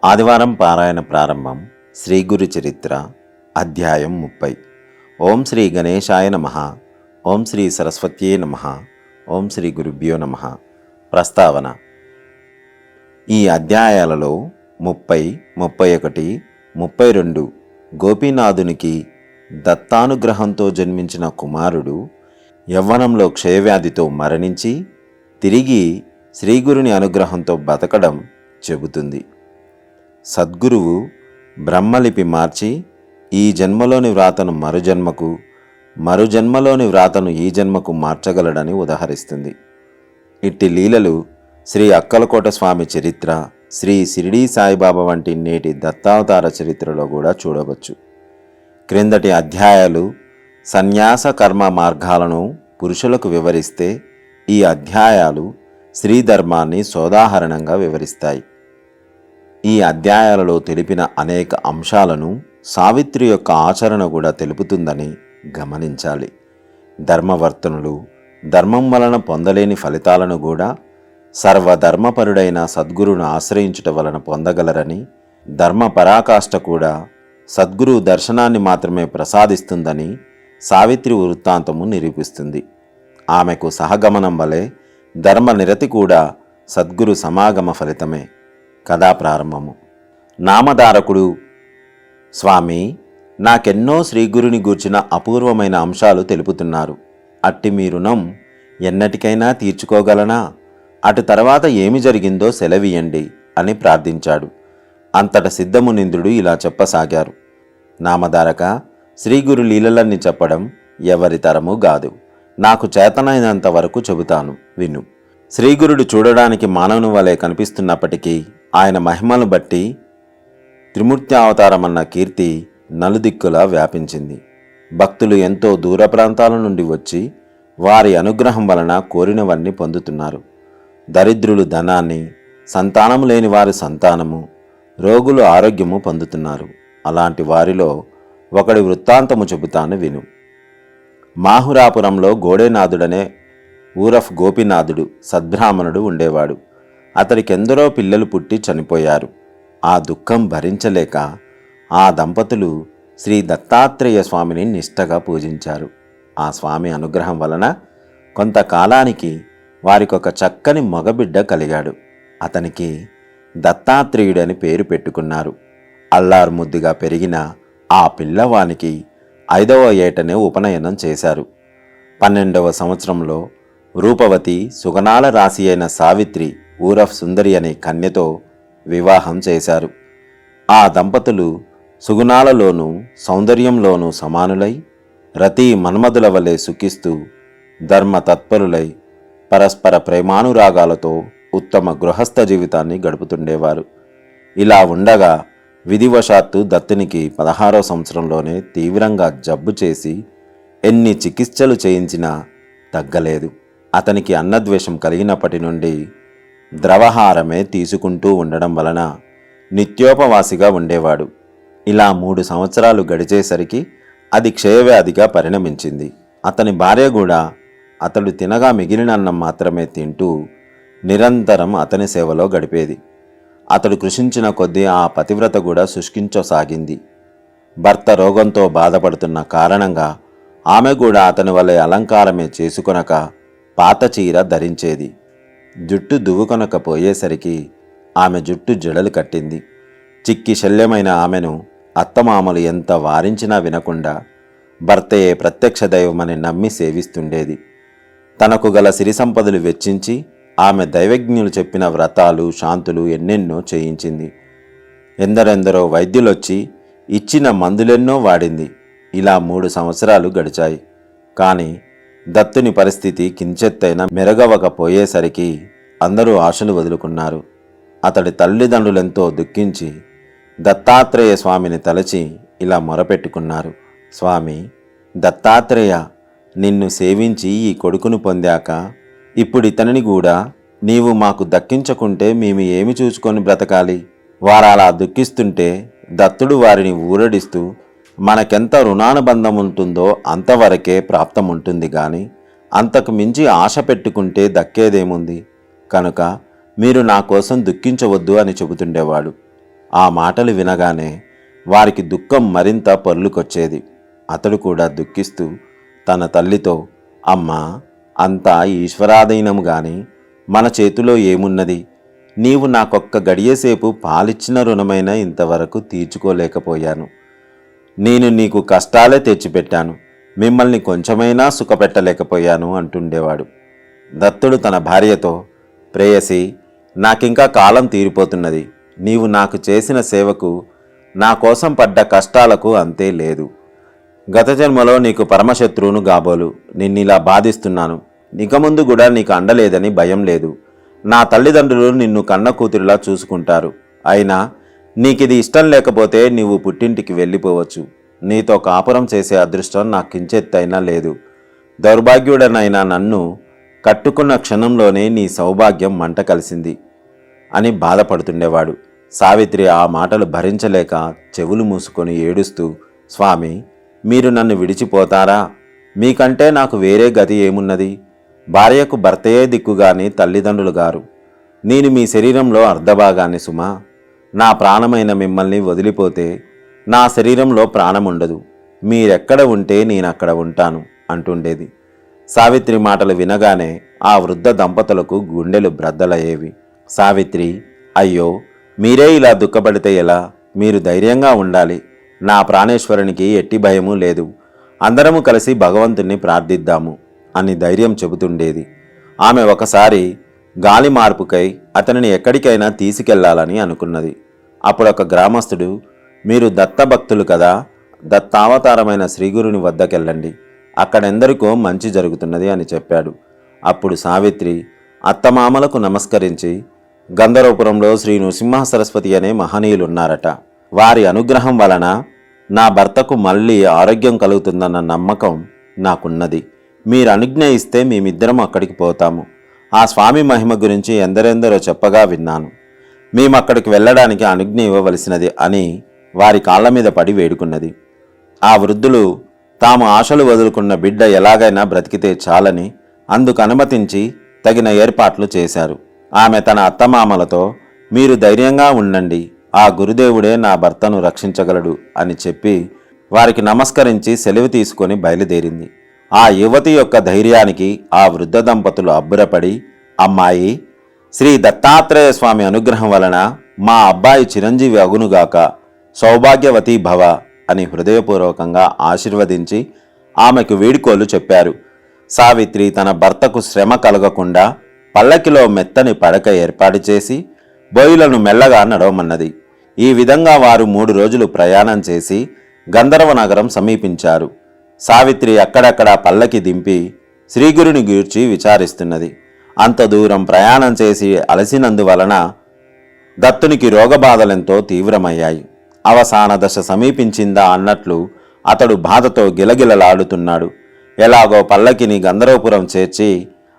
ఆదివారం పారాయణ ప్రారంభం. శ్రీ గురు చరిత్ర అధ్యాయం 30. ఓం శ్రీ గణేశాయ నమః. ఓం శ్రీ సరస్వత్యే నమః. ఓం శ్రీ గురుభ్యో నమః. ప్రస్తావన. ఈ అధ్యాయాలలో 30, 31, 32 గోపీనాథునికి దత్తానుగ్రహంతో జన్మించిన కుమారుడు యవ్వనంలో క్షయవ్యాధితో మరణించి తిరిగి శ్రీగురుని అనుగ్రహంతో బతకడం చెబుతుంది. సద్గురువు బ్రహ్మలిపి మార్చి ఈ జన్మలోని వ్రాతను మరుజన్మకు, మరుజన్మలోని వ్రాతను ఈ జన్మకు మార్చగలడని ఉదహరిస్తుంది. ఇట్టి లీలలు శ్రీ అక్కలకోట స్వామి చరిత్ర, శ్రీ షిరిడీ సాయిబాబా వంటి నేటి దత్తావతార చరిత్రలో కూడా చూడవచ్చు. క్రిందటి అధ్యాయాలు సన్యాస కర్మ మార్గాలను పురుషులకు వివరిస్తే, ఈ అధ్యాయాలు శ్రీధర్మాన్ని సోదాహరణంగా వివరిస్తాయి. ఈ అధ్యాయాలలో తెలిపిన అనేక అంశాలను సావిత్రి యొక్క ఆచరణ కూడా తెలుపుతుందని గమనించాలి. ధర్మవర్తనులు ధర్మం వలన పొందలేని ఫలితాలను కూడా సర్వధర్మపరుడైన సద్గురును ఆశ్రయించుట వలన పొందగలరని, ధర్మ పరాకాష్ఠ కూడా సద్గురు దర్శనాన్ని మాత్రమే ప్రసాదిస్తుందని సావిత్రి వృత్తాంతము నిరూపిస్తుంది. ఆమెకు సహగమనం వలె ధర్మ నిరతి కూడా సద్గురు సమాగమ ఫలితమే. కథా ప్రారంభము. నామధారకుడు: స్వామి, నాకెన్నో శ్రీగురుని గూర్చిన అపూర్వమైన అంశాలు తెలుపుతున్నారు. అట్టి మీ రుణం ఎన్నటికైనా తీర్చుకోగలనా? అటు తర్వాత ఏమి జరిగిందో సెలవీయండి అని ప్రార్థించాడు. అంతట సిద్ధమునింద్రుడు ఇలా చెప్పసాగారు: నామధారక, శ్రీగురు లీలలన్నీ చెప్పడం ఎవరి తరము గాదు. నాకు చేతనైనంత వరకు చెబుతాను, విను. శ్రీగురుడు చూడడానికి మానవుని వలె కనిపిస్తున్నప్పటికీ ఆయన మహిమను బట్టి త్రిమూర్త్యావతారమన్న కీర్తి నలుదిక్కులా వ్యాపించింది. భక్తులు ఎంతో దూర ప్రాంతాల నుండి వచ్చి వారి అనుగ్రహం వలన కోరినవన్నీ పొందుతున్నారు. దరిద్రులు ధనాన్ని, సంతానము లేని వారి సంతానము, రోగులు ఆరోగ్యము పొందుతున్నారు. అలాంటి వారిలో ఒకడి వృత్తాంతము చెబుతాను, విను. మాహురాపురంలో గోడేనాథుడనే ఊరఫ్ గోపీనాథుడు సద్బ్రాహ్మణుడు ఉండేవాడు. అతడికెందరో పిల్లలు పుట్టి చనిపోయారు. ఆ దుఃఖం భరించలేక ఆ దంపతులు శ్రీ దత్తాత్రేయ స్వామిని నిష్టగా పూజించారు. ఆ స్వామి అనుగ్రహం వలన కొంతకాలానికి వారికొక చక్కని మగబిడ్డ కలిగాడు. అతనికి దత్తాత్రేయుడని పేరు పెట్టుకున్నారు. అల్లారుముద్దుగా పెరిగిన ఆ పిల్లవానికి 5వ ఏటనే ఉపనయనం చేశారు. 12వ సంవత్సరంలో రూపవతి, సుగనాల రాశి అయిన సావిత్రి ఊరఫ్ సుందరి అనే కన్యతో వివాహం చేశారు. ఆ దంపతులు సుగుణాలలోనూ సౌందర్యంలోనూ సమానులై రతి మన్మధుల వలె సుఖిస్తూ ధర్మ తత్పరులై పరస్పర ప్రేమానురాగాలతో ఉత్తమ గృహస్థ జీవితాన్ని గడుపుతుండేవారు. ఇలా ఉండగా విధివశాత్తు దత్తునికి 16వ సంవత్సరంలోనే తీవ్రంగా జబ్బు చేసి ఎన్ని చికిత్సలు చేయించినా తగ్గలేదు. అతనికి అన్నద్వేషం కలిగినప్పటి నుండి ద్రవహారమే తీసుకుంటూ ఉండడం వలన నిత్యోపవాసిగా ఉండేవాడు. ఇలా 3 సంవత్సరాలు గడిచేసరికి అది క్షయవ్యాధిగా పరిణమించింది. అతని భార్య కూడా అతడు తినగా మిగిలిన అన్నం మాత్రమే తింటూ నిరంతరం అతని సేవలో గడిపేది. అతడు కృషించిన కొద్దీ ఆ పతివ్రత కూడా శుష్కించసాగింది. భర్త రోగంతో బాధపడుతున్న కారణంగా ఆమె కూడా అతని వలె అలంకారమే చేసుకొనక పాత చీర ధరించేది. జుట్టు దువ్వుకొనకపోయేసరికి ఆమె జుట్టు జడలు కట్టింది. చిక్కి శల్యమైన ఆమెను అత్తమామలు ఎంత వారించినా వినకుండా భర్తయే ప్రత్యక్ష దైవమని నమ్మి సేవిస్తుండేది. తనకు గల సిరి సంపదలు వెచ్చించి ఆమె దైవజ్ఞులు చెప్పిన వ్రతాలు, శాంతులు ఎన్నెన్నో చేయించింది. ఎందరెందరో వైద్యులొచ్చి ఇచ్చిన మందులెన్నో వాడింది. ఇలా 3 సంవత్సరాలు గడిచాయి. కానీ దత్తుని పరిస్థితి కించెత్తైనా మెరగవకపోయేసరికి అందరూ ఆశలు వదులుకున్నారు. అతడి తల్లిదండ్రులెంతో దుఃఖించి దత్తాత్రేయ స్వామిని తలచి ఇలా మొరపెట్టుకున్నారు: స్వామి దత్తాత్రేయ, నిన్ను సేవించి ఈ కొడుకును పొందాక ఇప్పుడితనిని కూడా నీవు మాకు దక్కించకుంటే మేము ఏమి చూసుకొని బ్రతకాలి? వారలా దుఃఖిస్తుంటే దత్తుడు వారిని ఊరడిస్తూ మనకెంత రుణానుబంధం ఉంటుందో అంతవరకే ప్రాప్తముంటుంది గాని అంతకు మించి ఆశ పెట్టుకుంటే దక్కేదేముంది? కనుక మీరు నా కోసం దుఃఖించవద్దు అని చెబుతుండేవాడు. ఆ మాటలు వినగానే వారికి దుఃఖం మరింత పొర్లుకొచ్చేది. అతడు కూడా దుఃఖిస్తూ తన తల్లితో, అమ్మా, అంతా ఈశ్వరాధీనము గాని మన చేతిలో ఏమున్నది? నీవు నాకొక్క గడియసేపు పాలిచ్చిన రుణమైన ఇంతవరకు తీర్చుకోలేకపోయాను. నేను నీకు కష్టాలే తెచ్చిపెట్టాను, మిమ్మల్ని కొంచెమైనా సుఖపెట్టలేకపోయాను అంటుండేవాడు. దత్తుడు తన భార్యతో, ప్రేయసి, నాకింకా కాలం తీరిపోతున్నది. నీవు నాకు చేసిన సేవకు, నా కోసం పడ్డ కష్టాలకు అంతే లేదు. గత జన్మలో నీకు పరమశత్రువును కాబోలు నిన్నిలా బాధిస్తున్నాను. ఇక ముందు కూడా నీకు అండలేదని భయం లేదు. నా తల్లిదండ్రులు నిన్ను కన్న కూతురిలా చూసుకుంటారు. అయినా నీకిది ఇష్టం లేకపోతే నీవు పుట్టింటికి వెళ్ళిపోవచ్చు. నీతో కాపురం చేసే అదృష్టం నాకు కించెత్తైనా లేదు. దౌర్భాగ్యుడనైనా నన్ను కట్టుకున్న క్షణంలోనే నీ సౌభాగ్యం మంట కలిసింది అని బాధపడుతుండేవాడు. సావిత్రి ఆ మాటలు భరించలేక చెవులు మూసుకొని ఏడుస్తూ, స్వామి, మీరు నన్ను విడిచిపోతారా? మీకంటే నాకు వేరే గతి ఏమున్నది? భార్యకు భర్తయే దిక్కుగాని తల్లిదండ్రులు గారు. నేను మీ శరీరంలో అర్ధభాగాన్ని సుమా. నా ప్రాణమైన మిమ్మల్ని వదిలిపోతే నా శరీరంలో ప్రాణముండదు. మీరెక్కడ ఉంటే నేనక్కడ ఉంటాను అంటుండేది. సావిత్రి మాటలు వినగానే ఆ వృద్ధ దంపతులకు గుండెలు బ్రద్దలయ్యేవి. సావిత్రి, అయ్యో, మీరే ఇలా దుఃఖపడితే ఎలా? మీరు ధైర్యంగా ఉండాలి. నా ప్రాణేశ్వరునికి ఎట్టి భయమూ లేదు. అందరము కలిసి భగవంతుణ్ణి ప్రార్థిద్దాము అని ధైర్యం చెబుతుండేది. ఆమె ఒకసారి గాలి మార్పుకై అతనిని ఎక్కడికైనా తీసుకెళ్లాలని అనుకున్నది. అప్పుడొక గ్రామస్తుడు, మీరు దత్తభక్తులు కదా, దత్తావతారమైన శ్రీగురుని వద్దకెళ్ళండి, అక్కడెందరికో మంచి జరుగుతున్నది అని చెప్పాడు. అప్పుడు సావిత్రి అత్తమామలకు నమస్కరించి, గంధర్వపురంలో శ్రీ నృసింహ సరస్వతి అనే మహనీయులున్నారట. వారి అనుగ్రహం వలన నా భర్తకు మళ్ళీ ఆరోగ్యం కలుగుతుందన్న నమ్మకం నాకున్నది. మీరు అనుజ్ఞ ఇస్తే మేమిద్దరం అక్కడికి పోతాము. ఆ స్వామి మహిమ గురించి ఎందరెందరో చెప్పగా విన్నాను. మేమక్కడికి వెళ్ళడానికి అనుజ్ఞ ఇవ్వవలసినది అని వారి కాళ్ల మీద పడి వేడుకున్నది. ఆ వృద్ధులు తాము ఆశలు వదులుకున్న బిడ్డ ఎలాగైనా బ్రతికితే చాలని అందుకు అనుమతించి తగిన ఏర్పాట్లు చేశారు. ఆమె తన అత్తమామలతో, మీరు ధైర్యంగా ఉండండి, ఆ గురుదేవుడే నా భర్తను రక్షించగలడు అని చెప్పి వారికి నమస్కరించి సెలవు తీసుకొని బయలుదేరింది. ఆ యువతి యొక్క ధైర్యానికి ఆ వృద్ధ దంపతులు అబ్బురపడి, అమ్మాయి, శ్రీ దత్తాత్రేయ స్వామి అనుగ్రహం వలన మా అబ్బాయి చిరంజీవి అగునుగాక, సౌభాగ్యవతి భవ అని హృదయపూర్వకంగా ఆశీర్వదించి ఆమెకు వీడ్కోలు చెప్పారు. సావిత్రి తన భర్తకు శ్రమ కలగకుండా పల్లకిలో మెత్తని పడక ఏర్పాటు చేసి బోయిలను మెల్లగా నడవమన్నది. ఈ విధంగా వారు 3 రోజులు ప్రయాణం చేసి గంధర్వ నగరం సమీపించారు. సావిత్రి అక్కడక్కడ పల్లకి దింపి శ్రీగురుని గూర్చి విచారిస్తున్నది. అంత దూరం ప్రయాణం చేసి అలసినందువలన దత్తునికి రోగబాధలెంతో తీవ్రమయ్యాయి. అవసాన దశ సమీపించిందా అన్నట్లు అతడు బాధతో గిలగిలలాడుతున్నాడు. ఎలాగో పల్లకిని గంధర్వపురం చేర్చి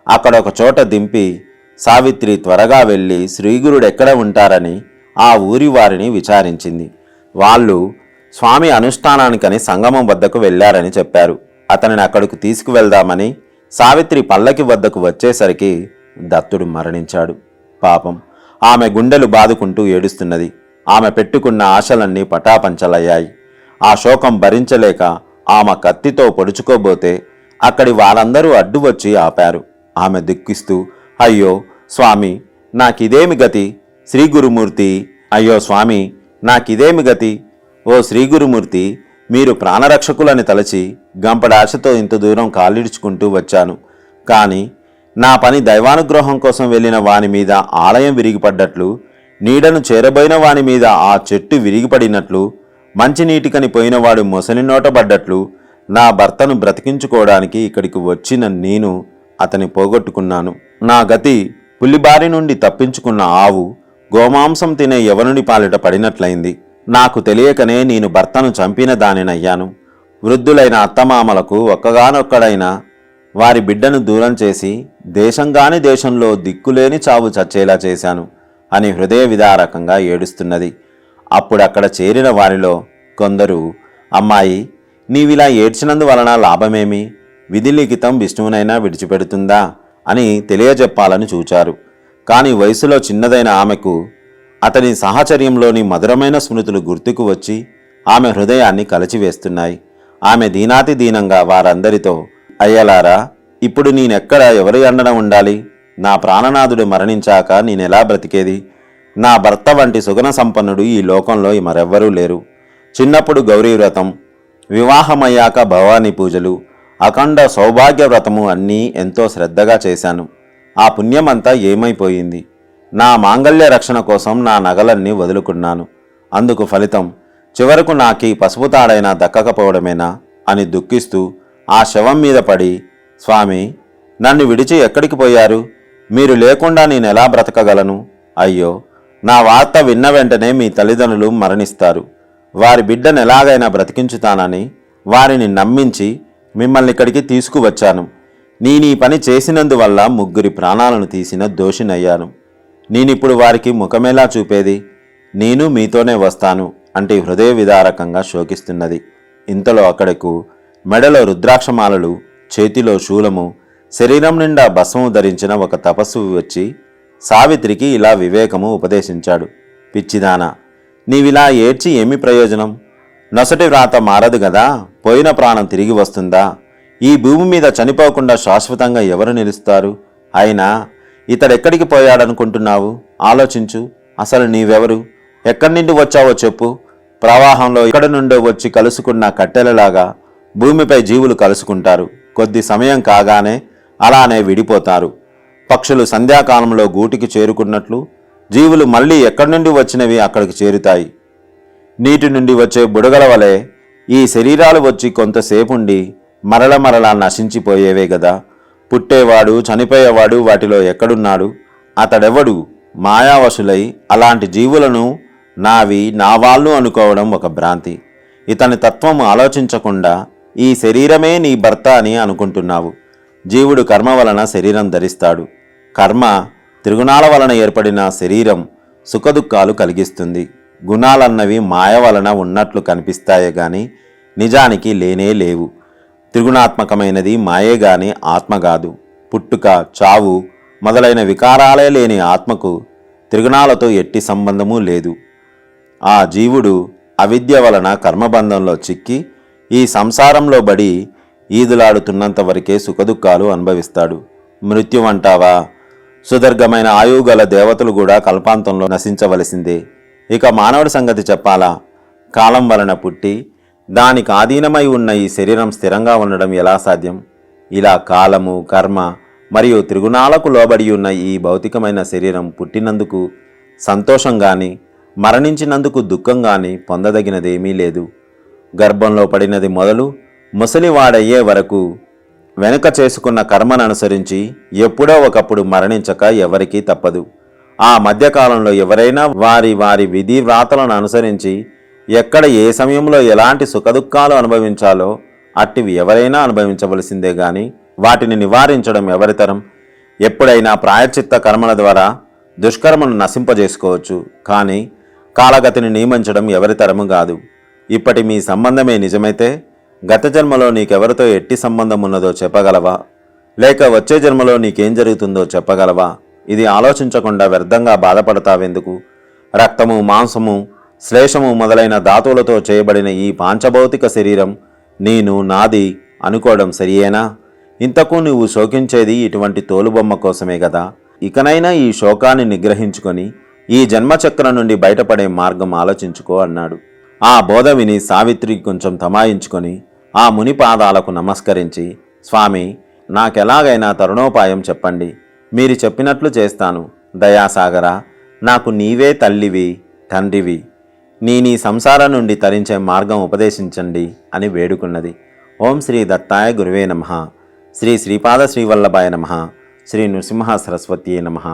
అక్కడొక చోట దింపి సావిత్రి త్వరగా వెళ్ళి శ్రీగురుడెక్కడ ఉంటారని ఆ ఊరి వారిని విచారించింది. వాళ్ళు స్వామి అనుష్ఠానానికని సంగమం వద్దకు వెళ్లారని చెప్పారు. అతనిని అక్కడికి తీసుకువెళ్దామని సావిత్రి పల్లకి వద్దకు వచ్చేసరికి దత్తుడు మరణించాడు. పాపం, ఆమె గుండెలు బాదుకుంటూ ఏడుస్తున్నది. ఆమె పెట్టుకున్న ఆశలన్నీ పటాపంచలయ్యాయి. ఆ శోకం భరించలేక ఆమె కత్తితో పొడుచుకోబోతే అక్కడి వారందరూ అడ్డు వచ్చి ఆపారు. ఆమె దుఃఖిస్తూ, అయ్యో స్వామి, నాకిదేమి గతి? శ్రీగురుమూర్తి, అయ్యో స్వామి, నాకిదేమి గతి? ఓ శ్రీగురుమూర్తి, మీరు ప్రాణరక్షకులని తలచి గంపడాశతో ఇంత దూరం కాలిడుచుకుంటూ వచ్చాను. కానీ నా పని దైవానుగ్రహం కోసం వెళ్ళిన వాని మీద ఆలయం విరిగిపడ్డట్లు, నీడను చేరబోయిన వాని మీద ఆ చెట్టు విరిగిపడినట్లు, మంచినీటికని పోయినవాడు మొసలి నోటబడ్డట్లు, నా భర్తను బ్రతికించుకోవడానికి ఇక్కడికి వచ్చిన నేను అతని పోగొట్టుకున్నాను. నా గతి పులిబారి నుండి తప్పించుకున్న ఆవు గోమాంసం తినే యవనుడి పాలిట పడినట్లయింది. నాకు తెలియకనే నేను భర్తను చంపిన దానినయ్యాను. వృద్ధులైన అత్తమామలకు ఒక్కగానొక్కడైన వారి బిడ్డను దూరం చేసి దేశంగాని దేశంలో దిక్కులేని చావు చచ్చేలా చేశాను అని హృదయ విదారకంగా ఏడుస్తున్నది. అప్పుడక్కడ చేరిన వారిలో కొందరు, అమ్మాయి, నీవిలా ఏడ్చినందువలన లాభమేమి? విధిలిఖితం విష్ణువునైనా విడిచిపెడుతుందా అని తెలియజెప్పాలని చూచారు. కాని వయసులో చిన్నదైన ఆమెకు అతని సాహచర్యంలోని మధురమైన స్మృతులు గుర్తుకు వచ్చి ఆమె హృదయాన్ని కలచివేస్తున్నాయి. ఆమె దీనాతి దీనంగా వారందరితో, అయ్యలారా, ఇప్పుడు నేనెక్కడ ఎవరి అండన ఉండాలి? నా ప్రాణనాథుడు మరణించాక నేనెలా బ్రతికేది? నా భర్త వంటి సుగుణ సంపన్నుడు ఈ లోకంలో మరెవ్వరూ లేరు. చిన్నప్పుడు గౌరీ వ్రతం, వివాహమయ్యాక భవానీ పూజలు, అఖండ సౌభాగ్య వ్రతము అన్నీ ఎంతో శ్రద్ధగా చేశాను. ఆ పుణ్యమంతా ఏమైపోయింది? నా మాంగళ్య రక్షణ కోసం నా నగలన్నీ వదులుకున్నాను. అందుకు ఫలితం చివరకు నాకీ పసుపు తాడైనా దక్కకపోవడమేనా అని దుఃఖిస్తూ ఆ శవం మీద పడి, స్వామి, నన్ను విడిచి ఎక్కడికి పోయారు? మీరు లేకుండా నేనెలా బ్రతకగలను? అయ్యో, నా వార్త విన్న వెంటనే మీ తల్లిదండ్రులు మరణిస్తారు. వారి బిడ్డను ఎలాగైనా బ్రతికించుతానని వారిని నమ్మించి మిమ్మల్ని ఇక్కడికి తీసుకువచ్చాను. నేనీ పని చేసినందువల్ల 3 ప్రాణాలను తీసిన దోషినయ్యాను. నేనిప్పుడు వారికి ముఖమేలా చూపేది? నేను మీతోనే వస్తాను అంటే హృదయ విదారకంగా శోకిస్తున్నది. ఇంతలో అక్కడకు మెడలో రుద్రాక్షమాలలు, చేతిలో శూలము, శరీరం నిండా భస్మము ధరించిన ఒక తపస్వి వచ్చి సావిత్రికి ఇలా వివేకము ఉపదేశించాడు. పిచ్చిదానా, నీవిలా ఏడ్చి ఏమి ప్రయోజనం? నొసటి వ్రాత మారదు గదా, పోయిన ప్రాణం తిరిగి వస్తుందా? ఈ భూమి మీద చనిపోకుండా శాశ్వతంగా ఎవరు నిలుస్తారు? అయినా ఇతడెక్కడికి పోయాడనుకుంటున్నావు? ఆలోచించు. అసలు నీవెవరు? ఎక్కడి నుండి వచ్చావో చెప్పు. ప్రవాహంలో ఎక్కడి నుండో వచ్చి కలుసుకున్న కట్టెలలాగా భూమిపై జీవులు కలుసుకుంటారు. కొద్ది సమయం కాగానే అలానే విడిపోతారు. పక్షులు సంధ్యాకాలంలో గూటికి చేరుకున్నట్లు జీవులు మళ్ళీ ఎక్కడి నుండి వచ్చినవి అక్కడికి చేరుతాయి. నీటి నుండి వచ్చే బుడగల వలె ఈ శరీరాలు వచ్చి కొంతసేపుండి మరల నశించిపోయేవే గదా. పుట్టేవాడు, చనిపోయేవాడు వాటిలో ఎక్కడున్నాడు? అతడెవడు? మాయావశులై అలాంటి జీవులను నావి, నా వాళ్ళు అనుకోవడం ఒక భ్రాంతి. ఇతని తత్వము ఆలోచించకుండా ఈ శరీరమే నీ భర్త అని అనుకుంటున్నావు. జీవుడు కర్మ వలన శరీరం ధరిస్తాడు. కర్మ త్రిగుణాల వలన ఏర్పడిన శరీరం సుఖదుఖాలు కలిగిస్తుంది. గుణాలన్నవి మాయ వలన ఉన్నట్లు కనిపిస్తాయే గాని నిజానికి లేనే లేవు. త్రిగుణాత్మకమైనది మాయే గాని ఆత్మ కాదు. పుట్టుక, చావు మొదలైన వికారాలే లేని ఆత్మకు త్రిగుణాలతో ఎట్టి సంబంధమూ లేదు. ఆ జీవుడు అవిద్య వలన కర్మబంధంలో చిక్కి ఈ సంసారంలో బడి ఈదులాడుతున్నంత వరకే సుఖదుఖాలు అనుభవిస్తాడు. మృత్యువంటావా? సుదీర్ఘమైన ఆయువు గల దేవతలు కూడా కల్పాంతంలో నశించవలసిందే. ఇక మానవుడి సంగతి చెప్పాలా? కాలం వలన పుట్టి దానికి ఆధీనమై ఉన్న ఈ శరీరం స్థిరంగా ఉండడం ఎలా సాధ్యం? ఇలా కాలము, కర్మ మరియు త్రిగుణాలకు లోబడి ఉన్న ఈ భౌతికమైన శరీరం పుట్టినందుకు సంతోషం గాని, మరణించినందుకు దుఃఖం గాని పొందదగినదేమీ లేదు. గర్భంలో పడినది మొదలు ముసలివాడయ్యే వరకు వెనుక చేసుకున్న కర్మను అనుసరించి ఎప్పుడో ఒకప్పుడు మరణించక ఎవరికీ తప్పదు. ఆ మధ్యకాలంలో ఎవరైనా వారి వారి విధి వ్రాతలను అనుసరించి ఎక్కడ ఏ సమయంలో ఎలాంటి సుఖదుఖాలు అనుభవించాలో అట్టివి ఎవరైనా అనుభవించవలసిందే గాని వాటిని నివారించడం ఎవరితరం? ఎప్పుడైనా ప్రాయశ్చిత్త కర్మల ద్వారా దుష్కర్మను నశింపజేసుకోవచ్చు, కానీ కాలగతిని నియమించడం ఎవరితరము కాదు. ఇప్పటి మీ సంబంధమే నిజమైతే గత జన్మలో నీకెవరితో ఎట్టి సంబంధం ఉన్నదో చెప్పగలవా? లేక వచ్చే జన్మలో నీకేం జరుగుతుందో చెప్పగలవా? ఇది ఆలోచించకుండా వ్యర్థంగా బాధపడతావెందుకు? రక్తము, మాంసము, శ్లేషము మొదలైన ధాతువులతో చేయబడిన ఈ పాంచభౌతిక శరీరం నేను, నాది అనుకోవడం సరియేనా? ఇంతకు నువ్వు శోకించేది ఇటువంటి తోలుబొమ్మ కోసమే కదా. ఇకనైనా ఈ శోకాన్ని నిగ్రహించుకొని ఈ జన్మచక్రం నుండి బయటపడే మార్గం ఆలోచించుకో అన్నాడు. ఆ బోధ విని సావిత్రి కొంచెం తమాయించుకొని ఆ ముని పాదాలకు నమస్కరించి, స్వామి, నాకెలాగైనా తరుణోపాయం చెప్పండి. మీరు చెప్పినట్లు చేస్తాను. దయాసాగర, నాకు నీవే తల్లివి, తండ్రివి. నీ సంసారం నుండి తరించే మార్గం ఉపదేశించండి అని వేడుకున్నది. ఓం శ్రీ దత్తాయ గురువే నమః. శ్రీ శ్రీపాద శ్రీవల్లభాయ నమః. శ్రీ నృసింహ సరస్వతీయే నమః.